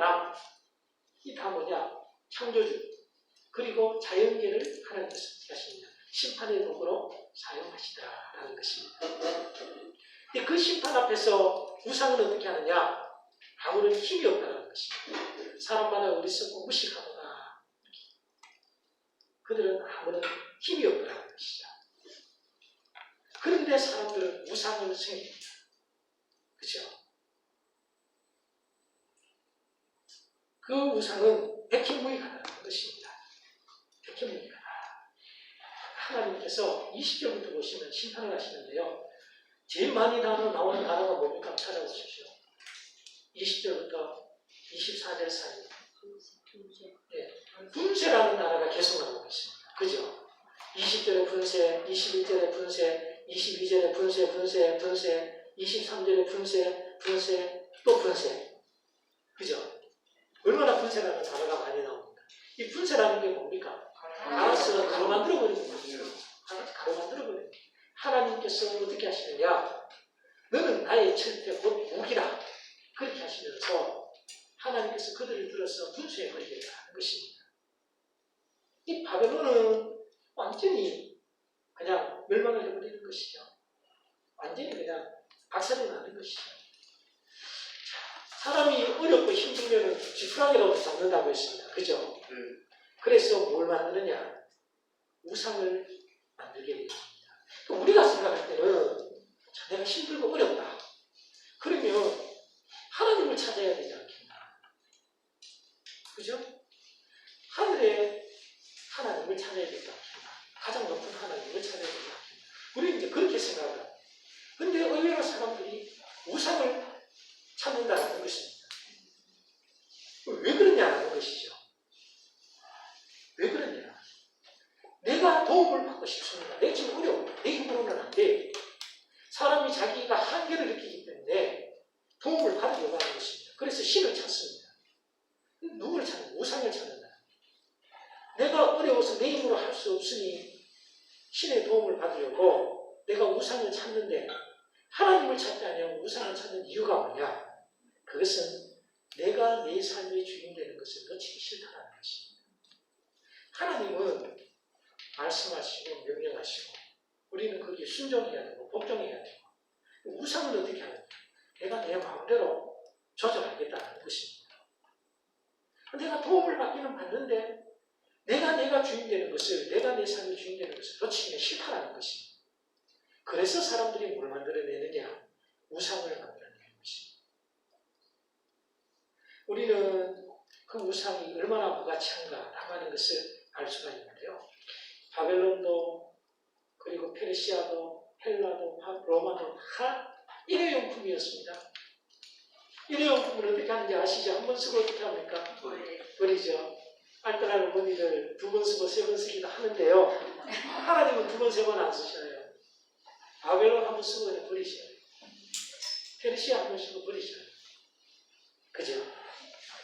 하나님, 이 다 뭐냐? 창조주. 그리고 자연계를 하나님께서 어떻게 하십니까? 심판의 도구로 사용하시다라는 것입니다. 근데 그 심판 앞에서 우상은 어떻게 하느냐? 아무런 힘이 없다는 것입니다. 사람마다 어리석고 무식하거나 그들은 아무런 힘이 없다는 것이죠. 그런데 사람들은 우상을 섬깁니다. 그죠? 그 우상은 백현무익하다는 것입니다. 백현무익하다. 하나님께서 20절부터 보시면 심판을 하시는데요. 제일 많이 나오는 단어가 뭡니까? 찾아보십시오. 20절부터 24절 사이. 네. 분쇄라는 단어가 계속 나오고 있습니다. 그죠? 20절에 분쇄, 21절에 분쇄, 22절에 분쇄, 23절에 분쇄, 또 분쇄. 그죠? 얼마나 분쇄라는 단어가 많이 나옵니다. 이 분쇄라는 게 뭡니까? 알아서 가로 만들어버리는 거예요. 가로 만들어버리는 거예요. 하나님께서 어떻게 하시느냐? 너는 나의 철퇴 곧 무기라. 그렇게 하시면서 하나님께서 그들을 들어서 분쇄해버리겠다는 것입니다. 이 바벨론은 완전히 그냥 멸망을 해버리는 것이죠. 완전히 그냥 박살이 나는 것이죠. 사람이 어렵고 힘들면 지푸라기라도 잡는다고 했습니다. 그죠? 그래서 뭘 만드느냐? 우상을 만들게 됩니다. 우리가 생각할 때는 내가 힘들고 어렵다. 그러면 하나님을 찾아야 되지 않겠나? 그죠? 하늘에 하나님을 찾아야 되지 않겠나? 가장 높은 하나님을 찾아야 되지 않겠나? 우리는 이제 그렇게 생각을 합니다. 근데 의외로 사람들이 우상을 찾는다는 것입니다. 왜 그러냐는 것이죠. 왜 그러냐? 내가 도움을 받고 싶습니다. 내가 지금 어려워. 내 힘으로는 안 돼. 사람이 자기가 한계를 느끼기 때문에 도움을 받으려고 하는 것입니다. 그래서 신을 찾습니다. 누구를 찾는? 우상을 찾는다. 내가 어려워서 내 힘으로 할 수 없으니 신의 도움을 받으려고 내가 우상을 찾는데 하나님을 찾지 아니하고 우상을 찾는 이유가 뭐냐? 그것은 내가 내 삶의 주인 되는 것을 놓치기 싫다는 것입니다. 하나님은 말씀하시고 명령하시고 우리는 거기에 순종해야 되고 복종해야 되고 우상은 어떻게 하느냐? 내가 내 마음대로 조절하겠다는 것입니다. 내가 도움을 받기는 받는데 내가 주인 되는 것을, 내가 내 삶의 주인 되는 것을 놓치기는 싫다는 것입니다. 그래서 사람들이 뭘 만들어내느냐? 우상을 만들어내는 것입니다. 우리는 그 우상이 얼마나 무가치한가라고 하는 것을 알 수가 있는데요. 바벨론도 그리고 페르시아도 헬라도 로마도 다 일회용품이었습니다. 일회용품을 어떻게 하는지 아시죠? 한 번 쓰고 어떻게 합니까? 버리죠. 알뜰한 어머니들 2번 쓰고 3번 쓰기도 하는데요. 하나님은 2번, 3번 안 쓰셔요. 바벨론 한 번 쓰고 그냥 버리셔요. 페르시아 한 번 쓰고 버리셔요. 그죠?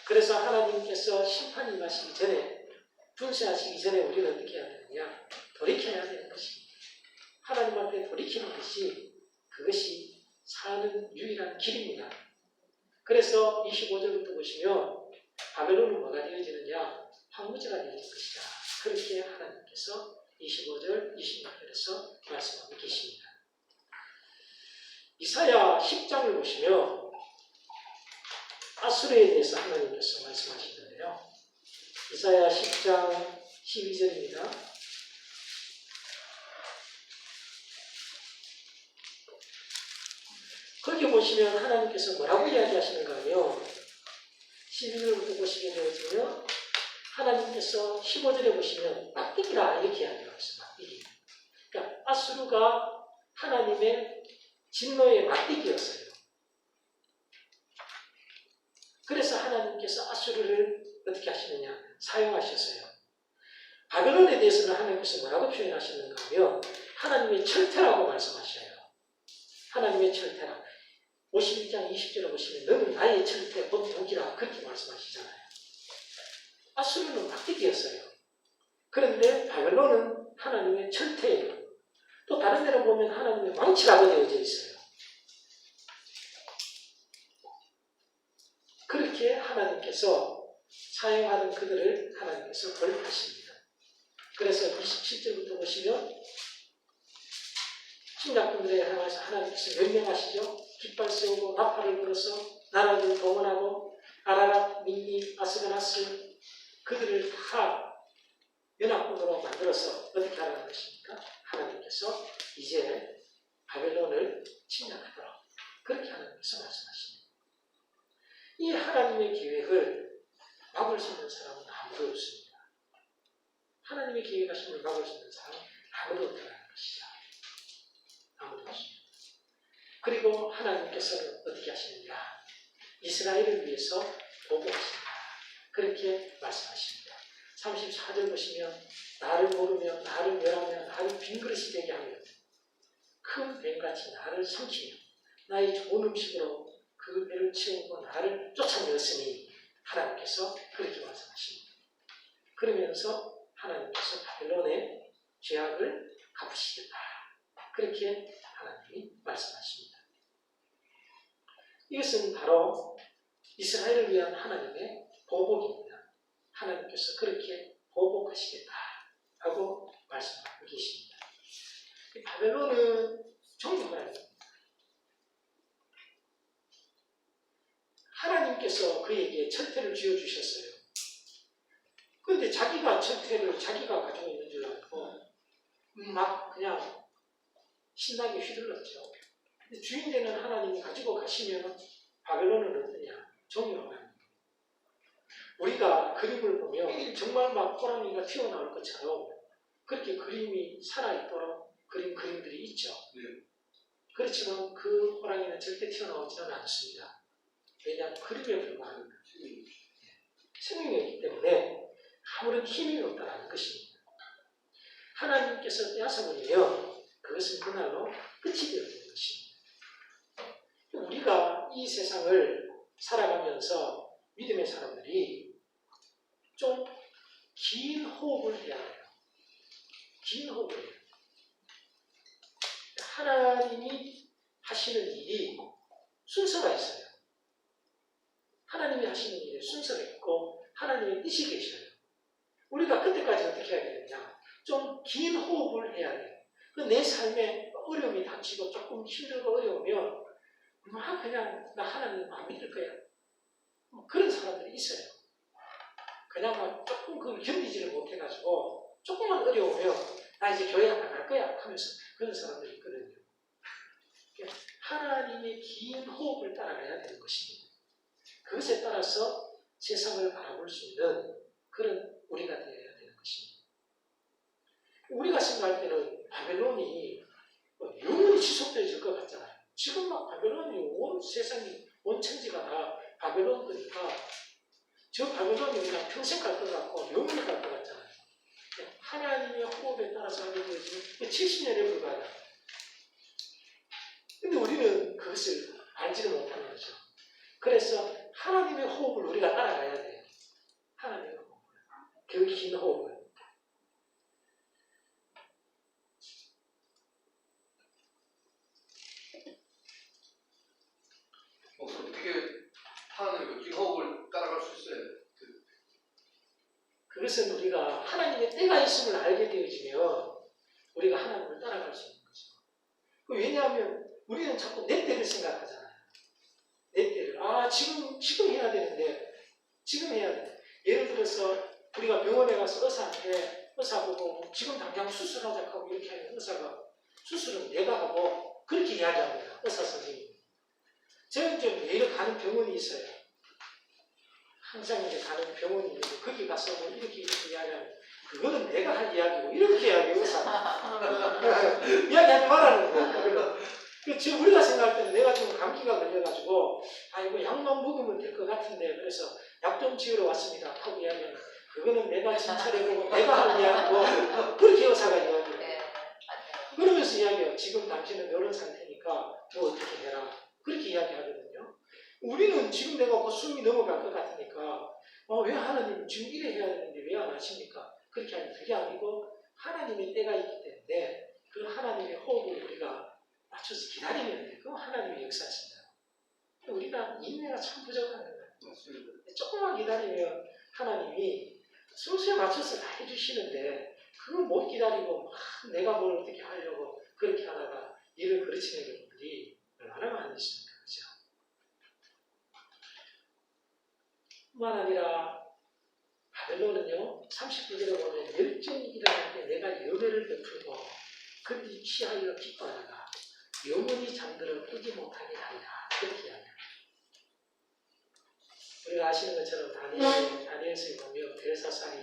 그래서 하나님께서 심판이 임하시기 전에, 분쇄하시기 전에 우리는 어떻게 해야 되느냐? 돌이켜야 되는 것입니다. 하나님한테 돌이키는 것이, 그것이 사는 유일한 길입니다. 그래서 25절부터 보시면 바벨론은 뭐가 되어지느냐? 황무지가 되어질 것이다. 그렇게 하나님께서 25절, 26절에서 말씀하고 계십니다. 이사야 10장을 보시면 아수르에 대해서 하나님께서 말씀하시는데요. 이사야 10장 12절입니다. 거기 보시면 하나님께서 뭐라고 이야기하시는가 하면 12절부터 보시게 되어지면 하나님께서 15절에 보시면 막대기라 이렇게 이야기하고 있어요. 막대기. 그러니까 아수르가 하나님의 진노의 막대기였어요. 그래서 하나님께서 아수르를 어떻게 하시느냐? 사용하셨어요. 바벨론에 대해서는 하나님께서 뭐라고 표현하시는가 하면 하나님의 철퇴라고 말씀하셔요. 하나님의 철퇴라. 51장 20절에 보시면 너는 나의 철퇴 곧 무기라 그렇게 말씀하시잖아요. 아수르는 막대기였어요. 그런데 바벨론은 하나님의 철퇴예요. 또 다른 데로 보면 하나님의 왕치라고 되어져 있어요. 그렇게 그렇게 하나님께서 사용하는 그들을 하나님께서 벌하십니다. 그래서 27절부터 보시면 침략군들에 향해서 하나님께서 명령하시죠. 깃발 세우고 나팔을 불어서 나라를 동원하고 아라랏, 민니, 아스가나스 그들을 다 연합군으로 만들어서 어떻게 하라는 것입니까? 하나님께서 이제 바벨론을 침략하도록 그렇게 하나님께서 말씀하십니다. 이 하나님의 계획을 막을 수 있는 사람은 아무도 없습니다. 하나님의 계획하심을 막을 수 있는 사람은 아무도 없다는 것이죠. 아무도 없습니다. 그리고 하나님께서는 어떻게 하시느냐? 이스라엘을 위해서 보복하신다. 그렇게 말씀하십니다. 34절 보시면 나를 모르며 나를 멸하며 나를 빈그릇이 되게 하며 큰 뱀같이 나를 삼키며 나의 좋은 음식으로 그 배를 채우고 나를 쫓아내었으니 하나님께서 그렇게 말씀하십니다. 그러면서 하나님께서 바벨론의 죄악을 갚으시겠다. 그렇게 하나님이 말씀하십니다. 이것은 바로 이스라엘을 위한 하나님의 보복입니다. 하나님께서 그렇게 보복하시겠다라고 말씀하고 계십니다. 바벨론은 종교가입니다. 하나님께서 그에게 철퇴를 쥐어주셨어요. 그런데 자기가 철퇴를 자기가 가지고 있는 줄 알고 막 그냥 신나게 휘둘렀죠. 근데 주인되는 하나님이 가지고 가시면 바벨론은 어떠냐? 종교가입니다. 우리가 그림을 보면 정말 막 호랑이가 튀어나올 것처럼 그렇게 그림이 살아있도록 그림들이 있죠. 그렇지만 그 호랑이는 절대 튀어나오지는 않습니다. 왜냐하면 그림에 불과합니다. 생명이기 때문에 아무런 힘이 없다는 것입니다. 하나님께서 떼앗아버리면 그것은 그날로 끝이 되어지는 것입니다. 우리가 이 세상을 살아가면서 믿음의 사람들이 좀 긴 호흡을 해야 해요. 긴 호흡을 해요. 하나님이 하시는 일이 순서가 있어요. 하나님이 하시는 일에 순서가 있고 하나님의 뜻이 계셔요. 우리가 그때까지 어떻게 해야 되느냐? 좀 긴 호흡을 해야 돼요. 내 삶에 어려움이 닥치고 조금 힘들고 어려우면 막 그냥 나 하나님 안 믿을 거야. 그런 사람들이 있어요. 그냥 막 조금 그걸 견디지를 못해가지고 조금만 어려우면 나 이제 교회 안 나갈 거야 하면서 그런 사람들이 있거든요. 하나님의 긴 호흡을 따라가야 되는 것입니다. 그것에 따라서 세상을 바라볼 수 있는 그런 우리가 되어야 되는 것입니다. 우리가 생각할 때는 바벨론이 영원히 지속되어질 것 같잖아요. 지금 막 바벨론이 온 세상이, 온 천지가 다 바벨론 거니까 저 바벨론이 그냥 평생 갈 것 같고 영원히 갈 것 같잖아요. 하나님의 호흡에 따라서 하게 되어지면 70년에 불과하다. 근데 우리는 그것을 알지를 못하는 거죠. 그래서 하나님의 호흡을 우리가 따라가야 돼요. 하나님의 호흡을. 그 긴 호흡을. 어떻게 하나님의 긴 호흡을 따라갈 수 있어요? 그것은 우리가 하나님의 때가 있음을 알게 되어지면 우리가 하나님을 따라갈 수 있는 거죠. 왜냐하면 우리는 자꾸 내 때를 생각하잖아요. 내 때를. 지금 해야 되는데, 지금 해야 돼. 예를 들어서 우리가 병원에 가서 의사 보고 지금 당장 수술하자고 하고 이렇게 하는 의사가 수술은 내가 하고 그렇게 이야기합니다. 의사 선생님이. 저는 좀 매일 가는 병원이 있어요. 항상 이제 가는 병원이 있는데 거기 가서 뭐 이렇게 이야기하면 그거는 내가 할 이야기고 이렇게 이야기해요. 이야기하지 말라는 거예요. 지금 우리가 생각할 때는 내가 지금 감기가 걸려가지고 이거 약만 먹으면 될 것 같은데 그래서 약 좀 지으러 왔습니다 하고 이야기하면 그거는 내가 진찰해보고 내가 할 이야기고 그렇게 의사가 이야기해요. 그러면서 이야기해요. 지금 당신은 이런 상태니까 뭐 어떻게 해라. 그렇게 이야기하거든요. 우리는 지금 내가 숨이 넘어갈 것 같으니까 왜 하나님 지금 이래 해야 되는데 왜 안 하십니까? 그렇게 하면 그게 아니고 하나님의 때가 있기 때문에 그 하나님의 호흡을 우리가 맞춰서 기다리면 돼요. 그럼 하나님이 역사하신다. 우리가 인내가 참 부족한 거예요. 맞습니다. 조금만 기다리면 하나님이 순서에 맞춰서 다 해주시는데 그걸 못 기다리고 막 내가 뭘 어떻게 하려고 그렇게 하다가 일을 그르치는 경우들이 얼마나 많이 있습니까? 그죠? 뿐만 아니라 바벨론은요 39절에 보면 열정이 일어날 때 내가 열애를 베풀고 그들이 취하여 기뻐하다가 영원히 잠들어 끄지 못하게 하리라 그렇게 이야기합니다. 우리가 아시는 것처럼 다니엘서에 보면 벨사살이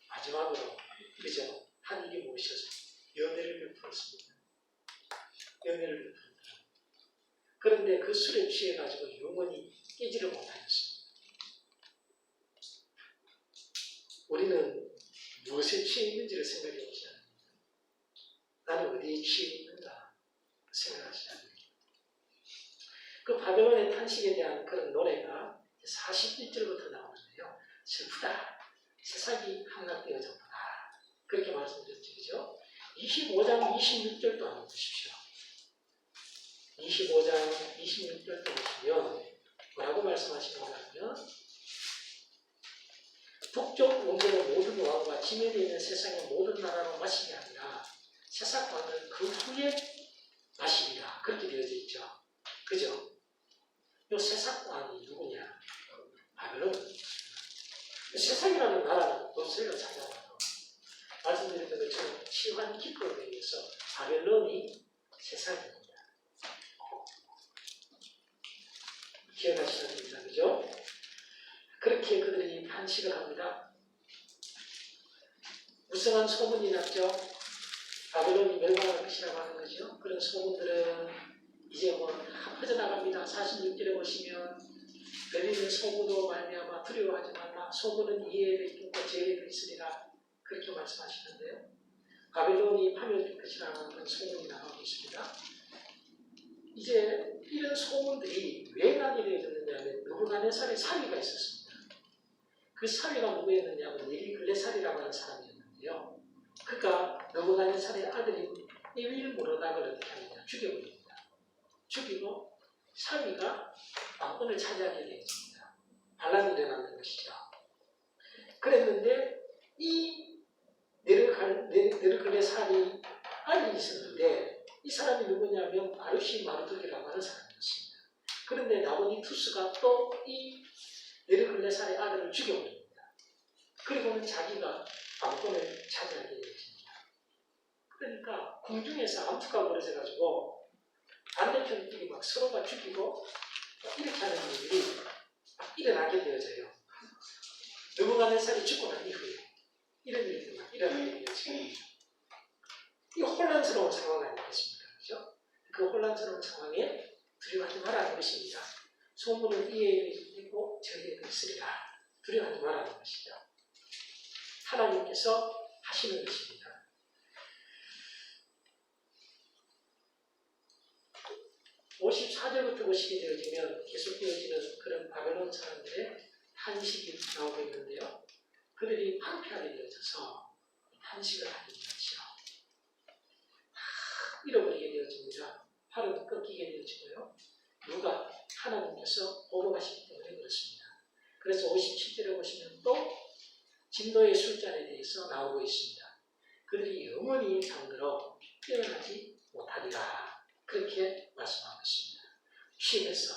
마지막으로 그죠? 한 일이 무엇이었어요? 연애를 베풀었습니다. 연애를 베풀었다. 그런데 그 술에 취해가지고 영원히 깨지를 못하였습니다. 우리는 무엇에 취해 있는지를 생각해 보셔야 됩니다. 나는 어디에 취해 있는가 생각하셔야 됩니다. 그 바벨론의 탄식에 대한 그런 노래가 41절부터 나오는데요. 슬프다. 세상이 함락되어졌구나. 그렇게 말씀드렸죠. 그죠? 25장 26절도 한번 보십시오. 25장 26절도 보시면 뭐라고 말씀하시는가 하면 북쪽 원국의 모든 왕과 지면에 있는 세상의 모든 나라로 마시게 하리라. 세상 왕은 그 후에 마시리라. 그렇게 되어져 있죠. 그죠? 이 세상 왕이 누구냐? 바벨론. 세상이라는 나라는 노스가 찾아와도 말씀드렸던 것처럼 치환 기법에 의해서 바벨론이 세상입니다. 기억하셔야 됩니다. 그죠? 그렇게 그들이 탄식을 합니다. 무성한 소문이 났죠. 바벨론이 멸망할 것이라고 하는 거죠. 그런 소문들은 이제 다 퍼져나갑니다. 46절에 보시면 너희는 소문으로 말미암아 두려워하지 말라. 소문은 이해를 이끌고 재해를 있으리라. 그렇게 말씀하시는데요. 바벨론이 파멸될 것이라는 그런 소문이 나가고 있습니다. 이제 이런 소문들이 왜 나게 되어졌느냐 하면 느부갓네살의 사위가 있었습니다. 그 사위가 누구였느냐 하면 엘리글레살이라고 하는 사람이었는데요. 그가 느부갓네살의 아들인 에윌므로닥을 어떻게 하느냐 죽여버립니다. 죽이고 사위가 왕권을 차지하게 되었습니다. 반란이 일어나는 것이죠. 그랬는데 이 느부갓네살이 아들이 있었는데 이 사람이 누구냐면 바루시 마르둑이라고 하는 사람이었습니다. 그런데 나보니투스가 또 이 느부갓네살의 아들을 죽여버립니다. 그리고는 자기가 왕권을 차지하게 되었습니다. 그러니까 궁중에서 암투가 벌어져가지고 반대편끼리 막 서로가 죽이고 이렇게 하는 일들이 일어나게 되어져요. 느부갓네살이 죽고 난 이후에 이런 일들이 막 일어나게 되어집니다. 이 혼란스러운 상황 아니겠습니까? 그죠? 그 혼란스러운 상황에 두려워하지 말라는 것입니다. 소문은 이에 있고 저에도 있으리라. 두려워하지 말라는 것이죠. 하나님께서 하시는 것입니다. (54절부터) 보시게 되어지면 계속 되어지는 그런 바벨론 사람들의 탄식이 나오고 있는데요. 그들이 황폐하게 되어져서 탄식을 하게 되었죠. 잃어버리게 되어집니다. 팔은 꺾이게 되어지고요. 누가? 하나님께서 보복하시기 때문에 그렇습니다. 그래서 57절에 보시면 또 진노의 술잔에 대해서 나오고 있습니다. 그들이 영원히 잠들어 깨어나지 못하리라. 그렇게 말씀하고 있습니다. 취해서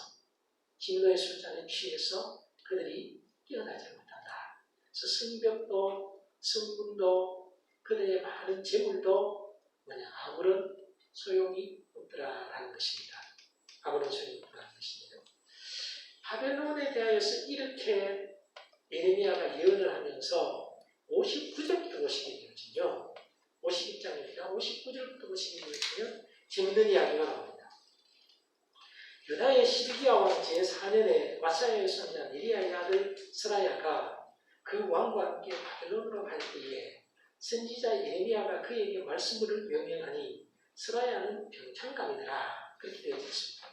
진노의 술잔에 취해서 그들이 깨어나지 못한다. 그래서 성벽도 성문도 그들의 많은 재물도 아무런 소용이 없더라라는 것입니다. 아무런 소용이 없더라는 것인데요. 바벨론에 대하여서 이렇게 예레미야가 예언을 하면서 59절부터 보시게 되어지죠. 52장입니다. 59절부터 보시게 되어지면 재밌는 이야기가 나옵니다. 유다의 시드기야 왕 제4년에 마사야의 손자 네리야의 아들 스라야가 그 왕과 함께 바벨론으로 갈 때에 선지자 예레미야가 그에게 말씀을 명령하니 스라야는 병창감이더라. 그렇게 되어 있습니다.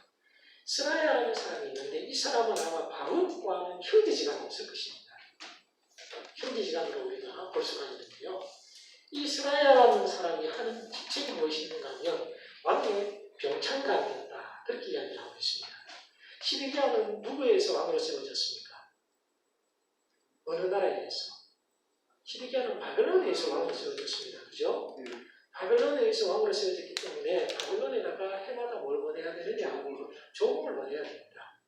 스라야라는 사람이 있는데 이 사람은 아마 바룩과는 형제지간이 없을 것입니다. 형제지간으로 우리가 볼 수가 있는데요. 이 스라야라는 사람이 하는 직책이 무엇인가 하면 왕의 병창감이었다. 그렇게 이야기를 하고 있습니다. 시드기야는 누구에서 왕으로 세워졌습니까? 어느 나라에 대해서? 시드기야는 바벨론에 의해서 왕으로 세워졌습니다. 그죠? 바벨론에 의해서 왕으로 세워졌기 때문에 바벨론에다가 해마다 뭘 보내야 되느냐? 조공을 보내야 됩니다.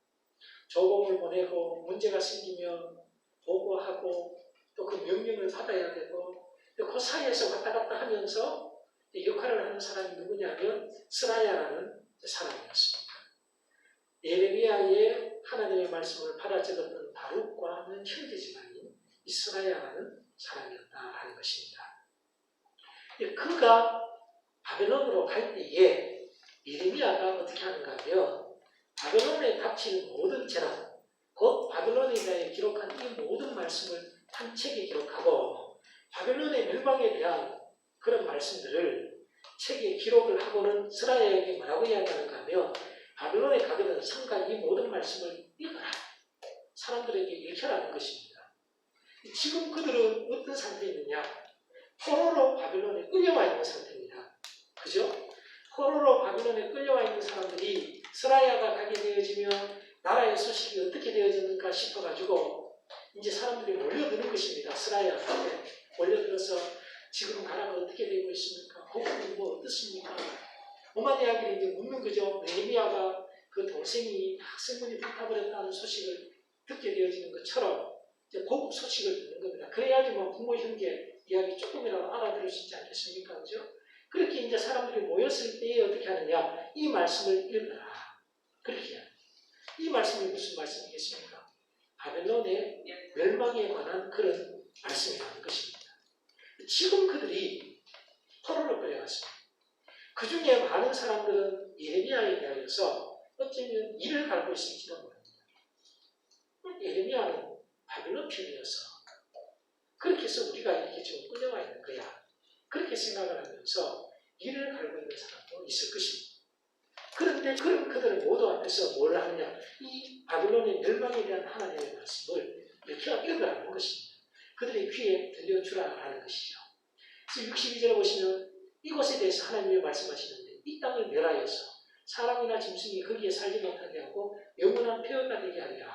조공을 보내고 문제가 생기면 보고하고 또 그 명령을 받아야 되고 또 그 사이에서 왔다 갔다 하면서 역할을 하는 사람이 누구냐면 스라야라는 사람이었습니다. 예레미야의 하나님의 말씀을 받아 적었던 바룩과는 형제지간인 이스라야라는 사람이었다 하는 것입니다. 그가 바벨론으로 갈 때에 예레미야가 어떻게 하는가 하면 바벨론에 닥칠 모든 재난, 곧 바벨론에 대해 기록한 이 모든 말씀을 한 책에 기록하고 바벨론의 멸망에 대한 그런 말씀들을 책에 기록을 하고는 스라야에게 뭐라고 이야기하는가 하면 바벨론에 가거든 상가 이 모든 말씀을 읽어라. 사람들에게 읽혀라는 것입니다. 지금 그들은 어떤 상태에 있느냐? 포로로 바벨론에 끌려와 있는 상태입니다. 그죠? 포로로 바벨론에 끌려와 있는 사람들이 스라야가 가게 되어지면 나라의 소식이 어떻게 되어졌는가 싶어가지고 이제 사람들이 몰려드는 것입니다. 스라야한테 몰려들어서 지금 나라가 어떻게 되고 있습니까? 거기는 뭐 어떻습니까? 오만 이야기를 이제 묻는 거죠. 네헤미야가 그 동생이 학생분이 불타버렸다는 소식을 듣게 되어지는 것처럼 이제 고급 소식을 듣는 겁니다. 그래야지 뭐 부모 형제 이야기 조금이라도 알아들을 수 있지 않겠습니까? 그죠? 그렇게 이제 사람들이 모였을 때에 어떻게 하느냐? 이 말씀을 읽어라. 그렇게 해야 이 말씀이 무슨 말씀이겠습니까? 바벨론의 멸망에 관한 그런 말씀이라는 것입니다. 지금 그들이 포로로 끌려갔습니다. 그 중에 많은 사람들은 예레미야에 대하여서 어쩌면 이를 갈고 있을지도 모릅니다. 예레미야는 바벨론 편이어서 그렇게 해서 우리가 이렇게 지금 끌려와 있는 거야. 그렇게 생각을 하면서 이를 갈고 있는 사람도 있을 것입니다. 그런데 그런 그들 모두 앞에서 뭘 하느냐? 이 바벨론의 멸망에 대한 하나님의 말씀을 이렇게 읽으라는 것입니다. 그들의 귀에 들려주라는 것이죠. 그래서 62절에 보시면 이곳에 대해서 하나님이 말씀하시는데 이 땅을 멸하여서 사람이나 짐승이 거기에 살지 못하게 하고 영원한 폐허가 되게 하리라.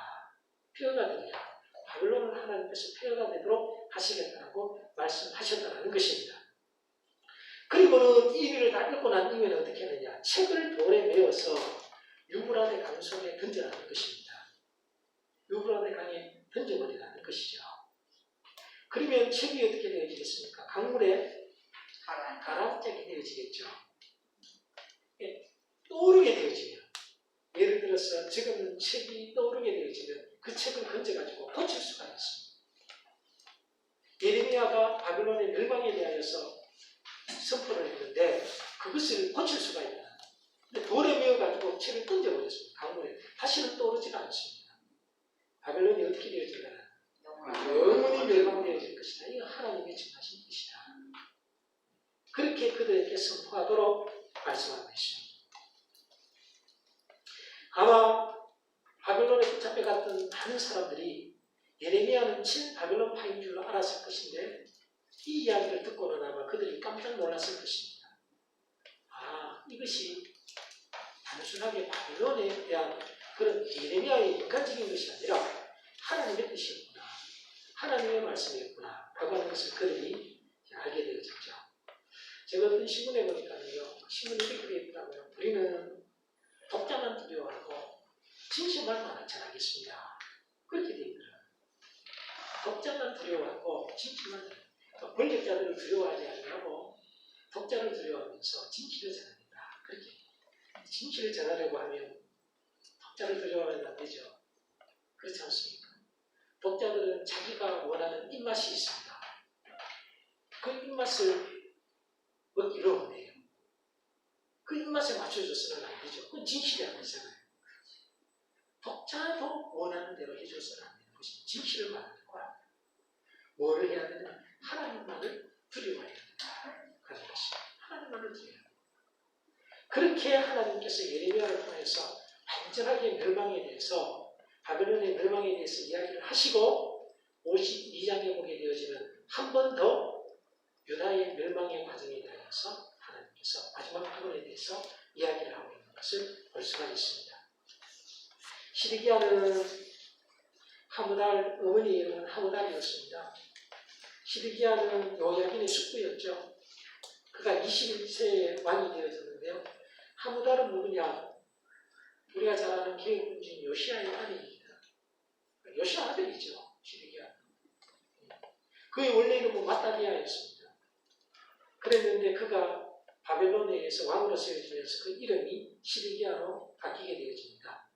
폐허가 되리라. 바벨론을 하나님께서 폐허가 되도록 하시겠다고 말씀하셨다는 것입니다. 그리고는 이 일을 다 읽고 난 이후에 어떻게 하느냐? 책을 돌에 메어서 유브라데 강 속에 던져라는 것입니다. 유브라데 강에 던져버리라는 것이죠. 그러면 책이 어떻게 되어지겠습니까? 강물에 가라앉게 되어지겠죠. 떠오르게 되어지면 예를 들어서 지금 책이 떠오르게 되어지면 그 책을 건져가지고 고칠 수가 있습니다. 예레미야가 바벨론의 멸망에 대하여서 선포를 했는데 그것을 고칠 수가 있다. 근데 돌에 메어가지고 책을 던져버렸습니다. 강물에. 다시는 떠오르지가 않습니다. 바벨론이 어떻게 되어질까요? 영원히 멸망되어질 것이다. 이거 하나님의 정하신 뜻이다. 그렇게 그들에게 선포하도록 말씀하고 있습니다. 아마 바벨론에 붙잡혀갔던 많은 사람들이 예레미야는 바벨론파인 줄로 알았을 것인데 이 이야기를 듣고는 아마 그들이 깜짝 놀랐을 것입니다. 아, 이것이 단순하게 바벨론에 대한 그런 예레미야의 인간적인 것이 아니라 하나님의 뜻이었구나. 하나님의 말씀이었구나. 라고 하는 것을 그들이 알게 되어졌죠. 제가 어떤 신문에 보니까요. 신문이 이렇게 되어 있더라고요. 우리는 독자만 두려워하고 진실만 잘하겠습니다. 그렇게 되어 있더라고요. 독자만 두려워하고 진실만 권력자들을 두려워하지 아니하고 독자를 두려워하면서 진실을 전하겠다. 그렇게 진실을 전하려고 하면 독자를 두려워하면 안 되죠. 그렇지 않습니까? 독자들은 자기가 원하는 입맛이 있습니다. 그 입맛을 먹기를 원해요. 그 입맛에 맞춰줘서는 안 되죠. 그건 진실이 아니잖아요. 독자도 원하는 대로 해줘서는 안 되는 것이 진실을 말하는 거야. 뭐를 해야 되냐? 하나님만을 두려워해야 된다. 그런 것입니다. 하나님만을 두려워해야 된다. 그렇게 하나님께서 예레미야를 통해서 완전하게 멸망에 대해서 바벨론의 멸망에 대해서 이야기를 하시고 52장에 보게 되어지면 한 번 더 유다의 멸망의 과정에 대해서 하나님께서 마지막 부분에 대해서 이야기를 하고 있는 것을 볼 수가 있습니다. 시드기야는 하무달 어머니 이름은 하무달이었습니다. 시드기야는 요야긴의 숙부였죠. 그가 21세에 왕이 되어졌는데요. 하무달은 누구냐? 우리가 잘 아는 개혁군주인 요시아의 아들입니다. 요시아 아들이죠. 시드기야. 그의 원래 이름은 마따디아였습니다. 그랬는데 그가 바벨론에 의해서 왕으로 세워지면서 그 이름이 시드기야로 바뀌게 되어집니다.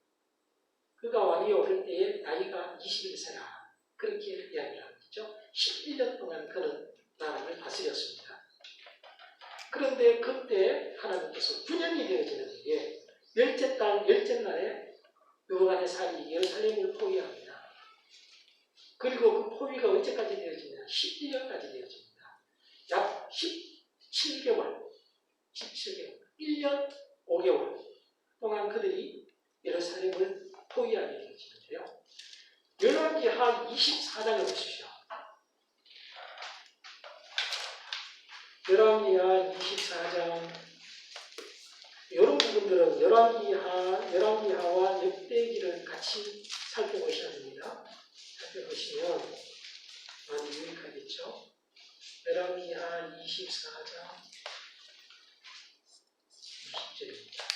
그가 왕이 오를 때에 나이가 21세라 그렇게 이야기를 하고 있죠. 11년 동안 그는 나라를 다스렸습니다. 그런데 그때 하나님께서 9년이 되어지는 때에 열째 달 열째 날에 여호와의 살이 예루살렘을 포위합니다. 그리고 그 포위가 언제까지 되어지냐? 11년까지 되어집니다. 약 17개월, 1년 5개월 동안 그들이 예루살렘을 포위하게 되어지는데요. 열왕기하 24장을 보십시오. 열왕기하 24장 이런 부분들은 열왕기하와 역대기를 같이 살펴보셔야 됩니다. 살펴보시면 많이 유익하겠죠. 열왕기하 24장 20절입니다.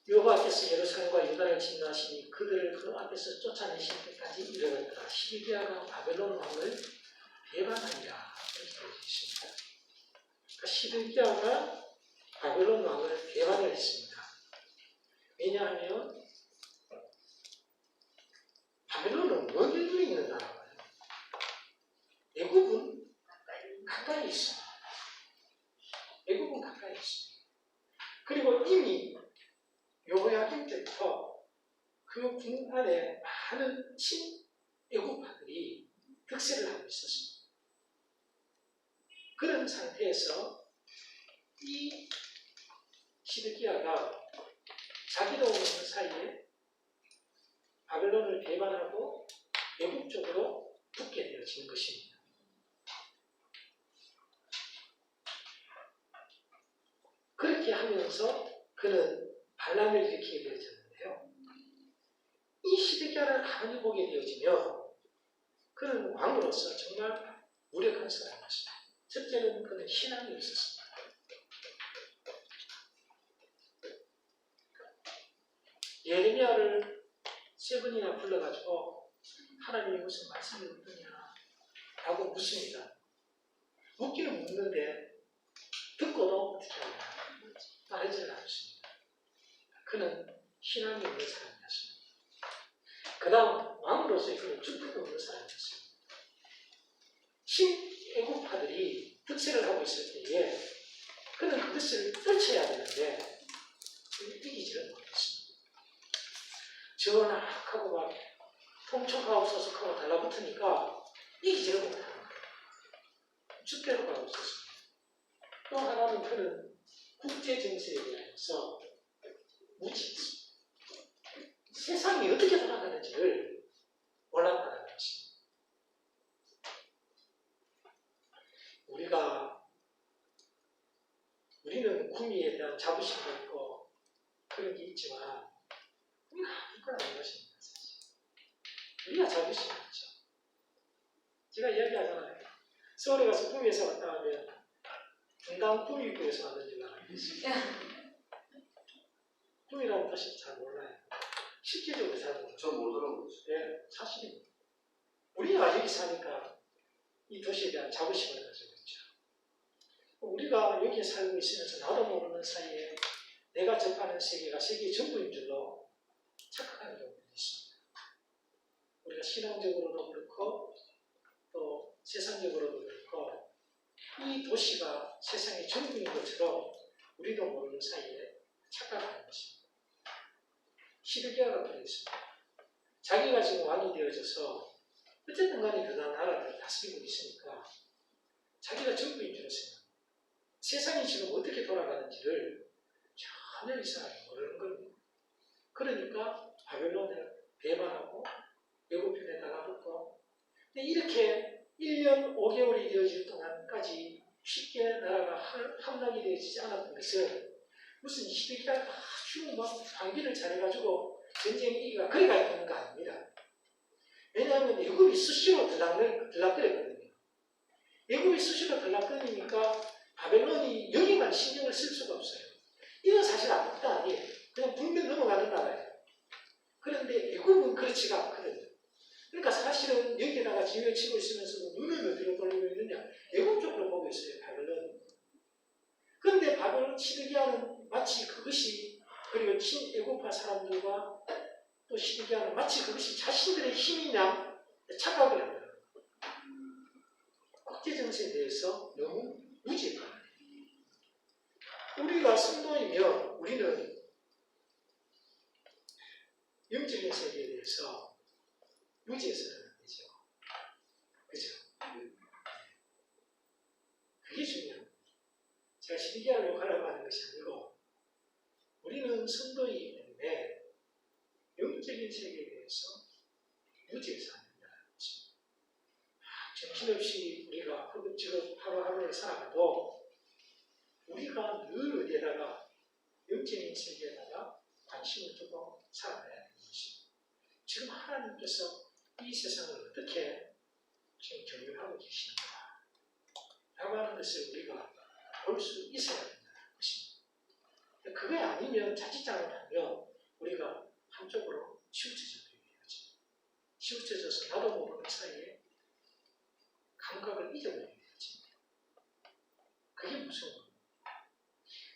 여호와께서 예루살렘과 유다를 진노하시니 그들을 그 앞에서 쫓아내실 때까지 이르렀더라. 시드기야가 바벨론 왕을 배반하니라. 이렇게 되어 있습니다. 그러니까 시드기야가 바벨론 왕을 배반을 했습니다. 왜냐하면 바벨론은 먼 길에 있는 나라거든요. 애굽은 가까이 있어요. 애굽은 가까이 있습니다. 그리고 이미 여호야김 때부터 그 군 안에 많은 친애국파들이 득세를 하고 있었습니다. 그런 상태에서 이 시드기야가 자기도 모르는 사이에 바벨론을 배반하고 애국 쪽으로 붙게 되어지는 것입니다. 그렇게 하면서 그는 반란을 일으키게 되어졌는데요. 이 시드기야를 가만히 보게 되어지면 그는 왕으로서 정말 무력한 사람이었습니다. 첫째는 그는 신앙이 없었습니다. 예레미야를 세 번이나 불러가지고 하나님이 무슨 말씀이 없느냐 라고 묻습니다. 묻기는 묻는데 듣고도 어떻게 하냐 말하지는 않습니다. 그는 신앙이 없는 사람이었습니다. 그 다음 왕으로서의 그는 축복이 없는 사람이었습니다. 신애국파들이 득세를 하고 있을 때에 그는 그것을 떨쳐야 되는데 이기지를 못했습니다. 전악하고 막 통촉하옵소서 하고 달라붙으니까 이기지를 못하는 거예요. 축대로 가고 있었습니다. 또 하나는 그는 국제정세에 대해서 무지했습니다. 세상이 어떻게 돌아가는지를 몰랐다는 것입니다. 우리는 구미에 대한 자부심도 있고 그런 게 있지만 우리는 아무것도 아닌 것입니다. 사실. 우리가 자부심이 있죠. 제가 이야기하잖아요. 서울에 가서 구미에서 왔다 하면 분당 구미구에서 왔는 줄 알고 있습니다. 구미라는 뜻이 잘 몰라요. 실질적으로 잘 몰라요. 전 모르더라고요. 네, 사실입니다. 우리가 여기 사니까 이 도시에 대한 자부심을 가지고 있죠. 우리가 여기에 살고 있으면서 나도 모르는 사이에 내가 접하는 세계가 세계 전부인 줄로 착각하는 경우도 있습니다. 우리가 신앙적으로도 그렇고 또 세상적으로도 그렇고 이 도시가 세상의 전부인 것처럼 우리도 모르는 사이에 착각하는 것입니다. 시드기야가 그랬습니다. 자기가 지금 왕이 되어져서 어쨌든 간에 그 나라를 다스리고 있으니까 자기가 전부인 줄로 생각합니다. 세상이 지금 어떻게 돌아가는지를 전혀 이 사람이 모르는 겁니다. 그러니까 바벨론을 배반하고 애굽편에 달라붙고 근데 이렇게 1년 5개월이 되어질 동안까지 쉽게 나라가 함락이 되어지지 않았던 것은 무슨 히데기야가 아주 막 방비를 잘해가지고 전쟁 이기가 그래가 있는 거 아닙니다. 왜냐하면 애굽이 수시로 들락거렸거든요. 애굽이 수시로 들락거리니까 바벨론이 여기만 신경을 쓸 수가 없어요. 이건 사실 아무것도 아니에요. 그냥 불면 넘어가는 나라예요. 그런데 애굽은 그렇지가 않거든요. 그러니까 사실은 여기에다가 지휘를 치고 있으면서도 눈을 어디로 돌리고 있느냐? 애굽 쪽으로 보고 있어요, 바벨론. 그런데 바벨론 시드기야는 마치 그것이, 그리고 친애굽파 사람들과 또 시드기야는 마치 그것이 자신들의 힘이냐 착각을 합니다. 국제정세에 대해서 너무 무지해요. 우리가 성도이면 우리는 영적인 세계에 대해서 무지해서는 안 되죠. 그죠? 그게 중요합니다. 제가 시드기야를 욕하려고 하는 것이 아니고 우리는 성도이기 때문에 영적인 세계에 대해서 무지해서 안 된다는 거죠. 정신없이 우리가 허겁지겁 하루하루를 살아가도 우리가 늘 어디에다가 영적인 세계에다가 관심을 두고 살아가야 되는 것입니다. 지금 하나님께서 이 세상을 어떻게 지금 경영하고 계시는가 라고 하는 것을 우리가 볼 수 있어야 된다는 것입니다. 그게 아니면 자칫 잘못하면 우리가 한쪽으로 치우쳐져 버리게 되죠. 치우쳐져서 나도 모르는 사이에 감각을 잊어버리게 되죠. 그게 무서운 겁니다.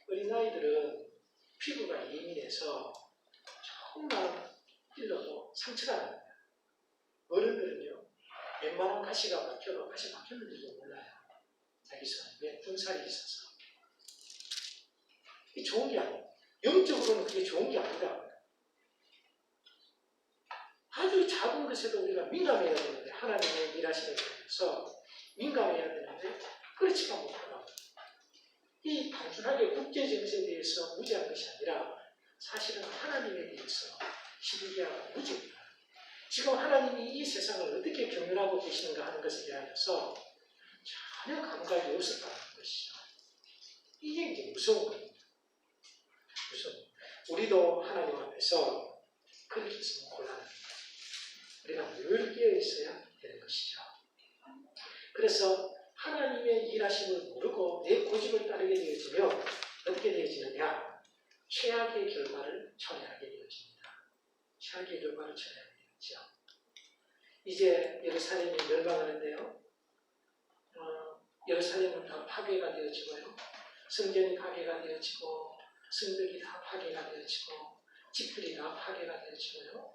어린아이들은 피부가 예민해서 조금만 찔러도 상처가 납니다. 어른들은요, 웬만한 가시가 박혀도 가시 박혔는지도 몰라요. 자기 손에 왜 군살이 있어서. 이게 좋은 게 아니에요. 영적으로는 그게 좋은 게 아니라고요. 아주 작은 것에도 우리가 민감해야 되는데, 하나님의 일하시는 것에 대해서 민감해야 되는데 그렇지가 못하다고. 이 단순하게 국제정세에 대해서 무지한 것이 아니라 사실은 하나님에 대해서 시드기야가 무지입니다. 지금 하나님이 이 세상을 어떻게 경영하고 계시는가 하는 것에 대하여서 전혀 감각이 없었다는 것이죠. 이게 이제 무서운 겁니다. 무서운 겁니다. 우리도 하나님 앞에서 그렇게 있으면 곤란합니다. 우리가 늘 깨어 있어야 되는 것이죠. 그래서 하나님의 일하심을 모르고 내 고집을 따르게 되어지면 어떻게 되어지느냐? 최악의 결과를 초래하게 되어집니다. 최악의 결과를 초래하게 되었죠. 이제 예루살렘이 멸망하는데요. 예루살렘은 다 파괴가 되어지고요. 성전이 파괴가 되어지고 성벽이 다 파괴가 되어지고 집들이 다 파괴가 되어지고요.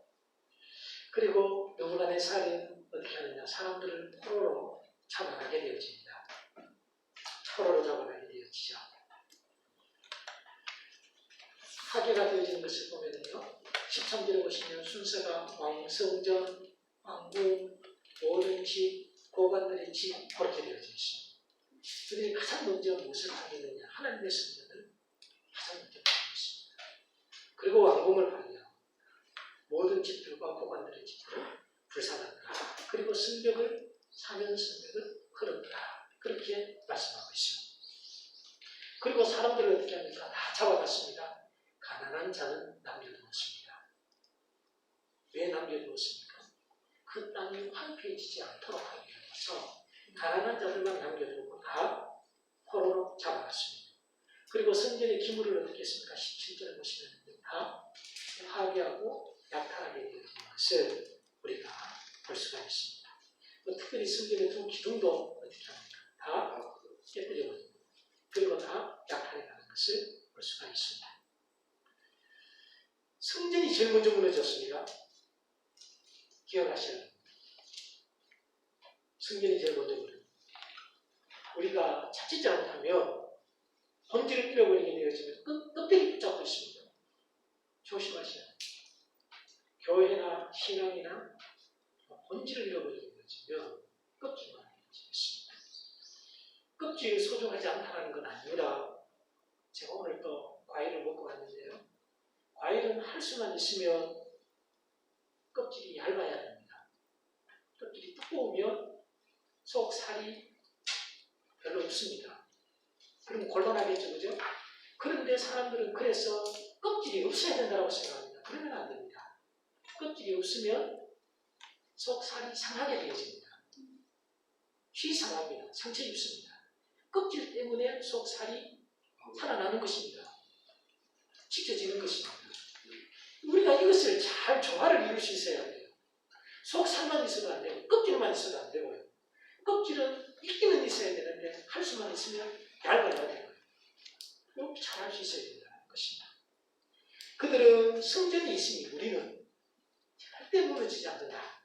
그리고 느부갓네살은 어떻게 하느냐? 사람들을 포로로 잡아가게 되어집니다. 포로로 잡아가게 되어지죠. 파괴가 되어지는 것을 보면요. 13절에 보시면 순서가 왕, 성전, 왕궁, 모든 집, 고관들의 집 그렇게 되어져 있습니다. 그들이 가장 먼저 무엇을 파괴했느냐? 하나님의 성전을 가장 먼저 파괴했습니다. 그리고 왕궁을 파괴하고 모든 집들과 고관들의 집들을 불살랐다. 그리고 성벽을 사면 성벽을 헐었다. 그렇게 말씀하고 있습니다. 그리고 사람들을 어떻게 합니까? 다 잡아갔습니다. 가난한 자는 남겨두었습니다. 왜 남겨두었습니까? 그 땅이 황폐해지지 않도록 하기 위해서 가난한 자들만 남겨두고 다 포로로 잡아갔습니다. 그리고 성전의 기물을 어떻게 했습니까? 17절에 보시면 다 파괴하고 약탈하게 되어지는 것을 우리가 볼 수가 있습니다. 특별히 성전의 두 기둥도 어떻게 합니까? 다 깨뜨려버립니다. 그리고 다 약탈해가는 것을 볼 수가 있습니다. 성전이 제일 먼저 무너졌습니다. 기억하셔야 합니다. 성전이 제일 먼저 무너집니다. 우리가 자칫 잘못하면 본질을 잃어버리게 되어지면 껍데기 붙잡고 있습니다. 조심하셔야 합니다. 교회나 신앙이나 본질을 잃어버리게 되어지면 껍질만 잃어지겠습니다. 껍질이 소중하지 않다는 건 아니라 제가 오늘 또 과일을 먹고 왔는데요. 과일은 할 수만 있으면 껍질이 얇아야 됩니다. 껍질이 두꺼우면 속 살이 별로 없습니다. 그러면 곤란하겠죠, 그죠? 그런데 사람들은 그래서 껍질이 없어야 된다고 생각합니다. 그러면 안 됩니다. 껍질이 없으면 속살이 상하게 되어집니다. 쥐 상합니다. 상처 입습니다. 껍질 때문에 속살이 살아나는 것입니다. 지켜지는 것입니다. 우리가 이것을 잘 조화를 이룰 수 있어야 돼요. 속살만 있어도 안 되고 껍질만 있어도 안 되고요. 껍질은 있기는 있어야 되는데 할 수만 있으면 얇아야 되고요. 이렇게 잘 할 수 있어야 된다는 것입니다. 그들은 성전이 있으니 우리는 절대 무너지지 않는다.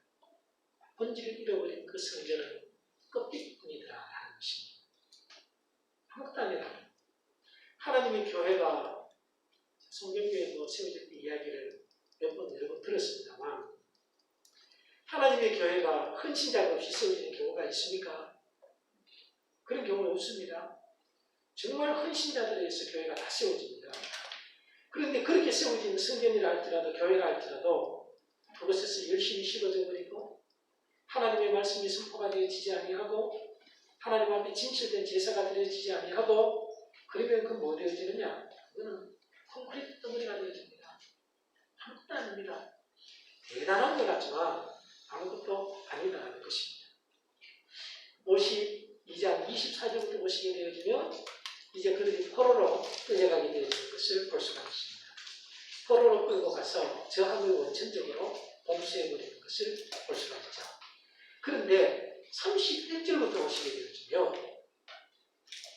본질을 잃어버린 그 성전은 껍질뿐이더라 하는 것입니다. 아무것도 아니라 하나님의 교회가 성경교회도 세워질 때 이야기를 몇 번 여러 번 들었습니다만 하나님의 교회가 헌신자가 없이 세워지는 경우가 있습니까? 그런 경우는 없습니다. 정말 헌신자들에 의해서 교회가 다 세워집니다. 그런데 그렇게 세워진 성전이라 할지라도 교회라 할지라도 그것에서 열심히 씹어져 버리고 하나님의 말씀이 선포가 되어지지 아니하고 하나님 앞에 진실된 제사가 드려지지 아니하고 그러면 그 뭐 되어지느냐? 그거는 콘크리트 덩어리가 되어집니다. 아무것도 아닙니다. 대단한 것 같지만 아무것도 아니다라는 것입니다. 52장 24절부터 보시게 되어지면 이제 그들이 포로로 끌려가게 되어지는 것을 볼 수가 있습니다. 포로로 끌고 가서 저항을 원천적으로 범수해버리는 것을 볼 수가 있죠. 그런데 31절부터 보시게 되어지면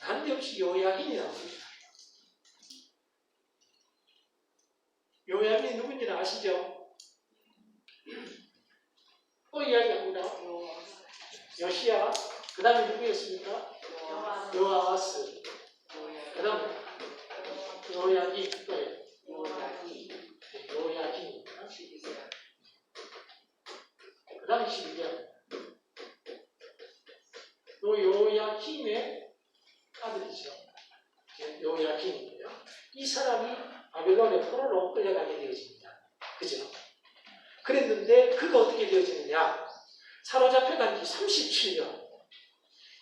난데없이 요야긴이 나옵니다. 요야긴이 누군지는 아시죠? 또 이야기합니다. 요시야, 그 다음에 누구였습니까? 요아스, 그 다음에 요야긴, 요야긴입니다. 그 다음에 12절. 요야긴의 아들이죠. 요야긴이에요. 이 사람이 바벨론의 포로로 끌려가게 되어집니다. 그죠? 그랬는데 그가 어떻게 되어지느냐? 사로잡혀간 지 37년.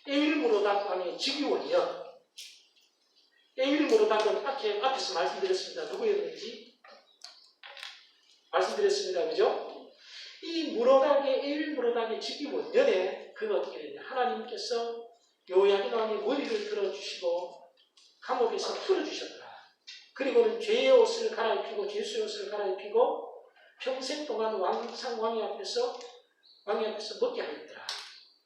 에일무로닥 왕의 즉위원이요. 에일무로닥은 앞에서 말씀드렸습니다. 누구였는지 말씀드렸습니다. 그죠? 이 무로닥의 에일무로닥의 즉위원년에 그가 어떻게 되냐? 하나님께서 요야긴 왕의 머리를 들어주시고 감옥에서 풀어주셨더라. 그리고는 죄의 옷을 갈아입히고 죄수의 옷을 갈아입히고 평생 동안 왕이 앞에서 먹게 하였더라.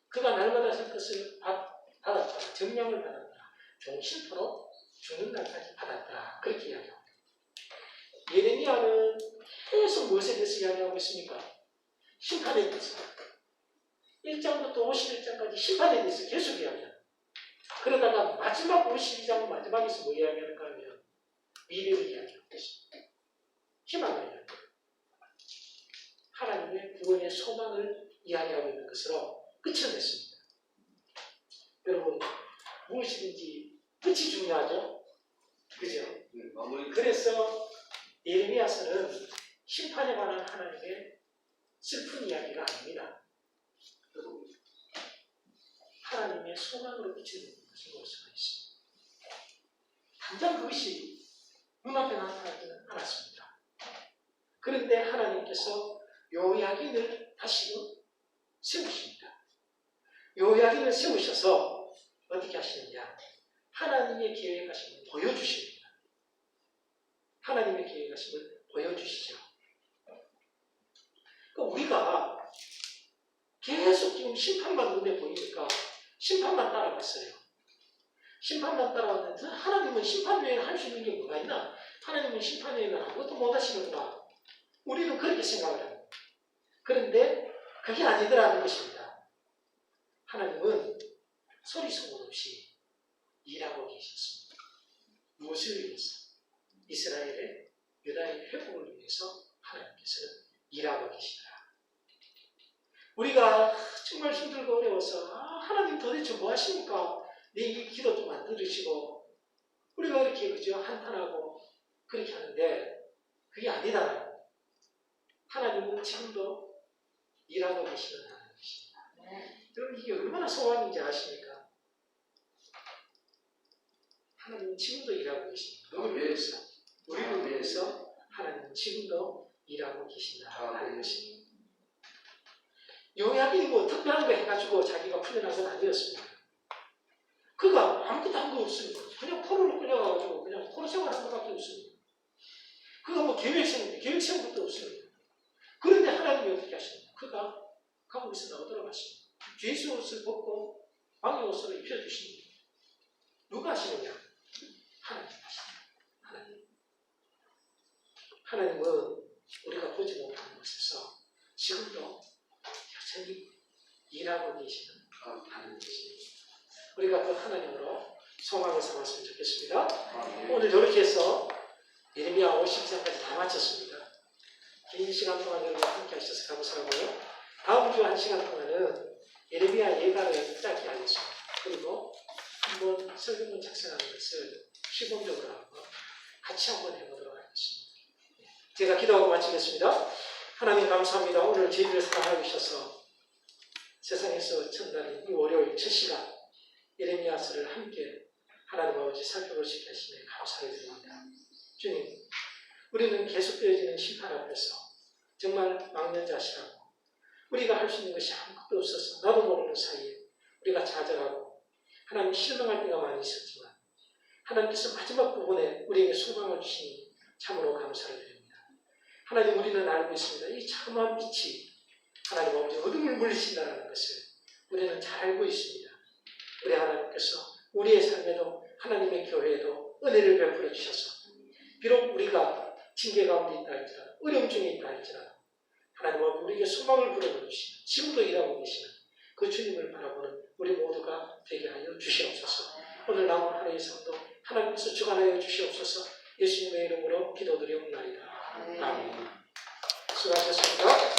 그가 날마다 살 것을 받았더라. 정량을 받았더라. 종신토록 죽는 날까지 받았더라. 그렇게 이야기합니다. 예레미야는 계속 무엇에 대해서 이야기하고 있습니까? 심판에 대해서. 1장부터 51장까지 심판에 대해서 계속 이야기합니다. 그러다가 마지막 52장 마지막에서 뭐 이야기하는가 하면 미래를 이야기하고 있습니다. 희망을 이야기합니다. 하나님의 구원의 소망을 이야기하고 있는 것으로 끝을 냈습니다. 여러분, 무엇이든지 끝이 중요하죠? 그죠? 그래서 예레미야서는 심판에 관한 하나님의 슬픈 이야기가 아닙니다. 하나님의 소망으로 끝을 맺는 것을 볼 수가 있습니다. 당장 그것이 눈앞에 나타나지는 않았습니다. 그런데 하나님께서 요야긴을 다시금 세우십니다. 요야긴을 세우셔서 어떻게 하시느냐? 하나님의 계획하심을 보여주십니다. 하나님의 계획하심을 보여주시죠. 그러니까 우리가 계속 지금 심판만 눈에 보이니까 심판만 따라갔어요. 심판만 따라왔는데 하나님은 심판 외에는 할 수 있는 게 뭐가 있나? 하나님은 심판 외에는 아무것도 못 하시는구나. 우리는 그렇게 생각을 합니다. 그런데 그게 아니더라는 것입니다. 하나님은 소리 소문 없이 일하고 계셨습니다. 무엇을 위해서? 이스라엘의 유다의 회복을 위해서 하나님께서는 일하고 계시더라. 우리가 정말 힘들고 어려워서 하나님 도대체 뭐 하십니까? 내 이 기도 좀 안 들으시고 우리가 그렇게 그저 한탄하고 그렇게 하는데 그게 아니다. 하나님은 지금도 일하고 계시는 하나님이십니다. 여러분 이게 얼마나 소원인지 아십니까? 하나님은 지금도 일하고 계십니다. 누구를 위해서? 우리를 위해서 하나님은 지금도 일하고 계신다 하는 것입니다. 요약이 뭐 특별한 거 해가지고 자기가 풀려난 건 아니었습니다. 그가 아무것도 한 거 없습니다. 그냥 포로를 끌려가가지고 그냥 포로 생활한 것밖에 없습니다. 그가 뭐 계획 세운 것도 없습니다. 그런데 하나님이 어떻게 하십니까? 그가 감옥에서 나오도록 하십니다. 죄수 옷을 벗고 왕의 옷을 입혀주십니다. 누가 하시느냐? 하나님 하십니다. 하나님. 하나님은 우리가 보지 못하는 곳에서 지금도 여전히 일하고 계시는 하나님이십니다. 우리가 그 하나님으로 소망을 삼았으면 좋겠습니다. 오늘 이렇게 해서 예레미야 50장까지 다 마쳤습니다. 긴 시간 동안 여러분 함께 하셔서 감사하고요. 다음 주 1시간 동안은 예레미야 예가를 짧게 하겠습니다. 그리고 한번 설교문 작성하는 것을 시범적으로 하고 같이 한번 해보도록 하겠습니다. 제가 기도하고 마치겠습니다. 하나님 감사합니다. 오늘 저희들을 사랑하여 주셔서 세상에서 첫날인 이 월요일 첫 시간 예레미야서를 함께 하나님 아버지 살펴볼 수 있게 하시니 감사를 드립니다. 주님, 우리는 계속되어지는 심판 앞에서 정말 망연자실하고 우리가 할 수 있는 것이 아무것도 없어서 나도 모르는 사이에 우리가 좌절하고 하나님 실망할 때가 많이 있었지만 하나님께서 마지막 부분에 우리에게 소망을 주시니 참으로 감사를 드립니다. 하나님, 우리는 알고 있습니다. 이 자그마한 빛이 하나님 아버지 어둠을 물리친다는 것을 우리는 잘 알고 있습니다. 우리 하나님께서 우리의 삶에도 하나님의 교회에도 은혜를 베풀어 주셔서 비록 우리가 징계 가운데 있다 할지라도 어려움 중에 있다 할지라도 하나님 아버지 우리에게 소망을 불어넣으시는 지금도 일하고 계시는 그 주님을 바라보는 우리 모두가 되게 하여 주시옵소서. 오늘 남은 하루의 삶도 하나님께서 주관하여 주시옵소서. 예수님의 이름으로 기도드리옵나이다. 아멘. 수고하셨습니다.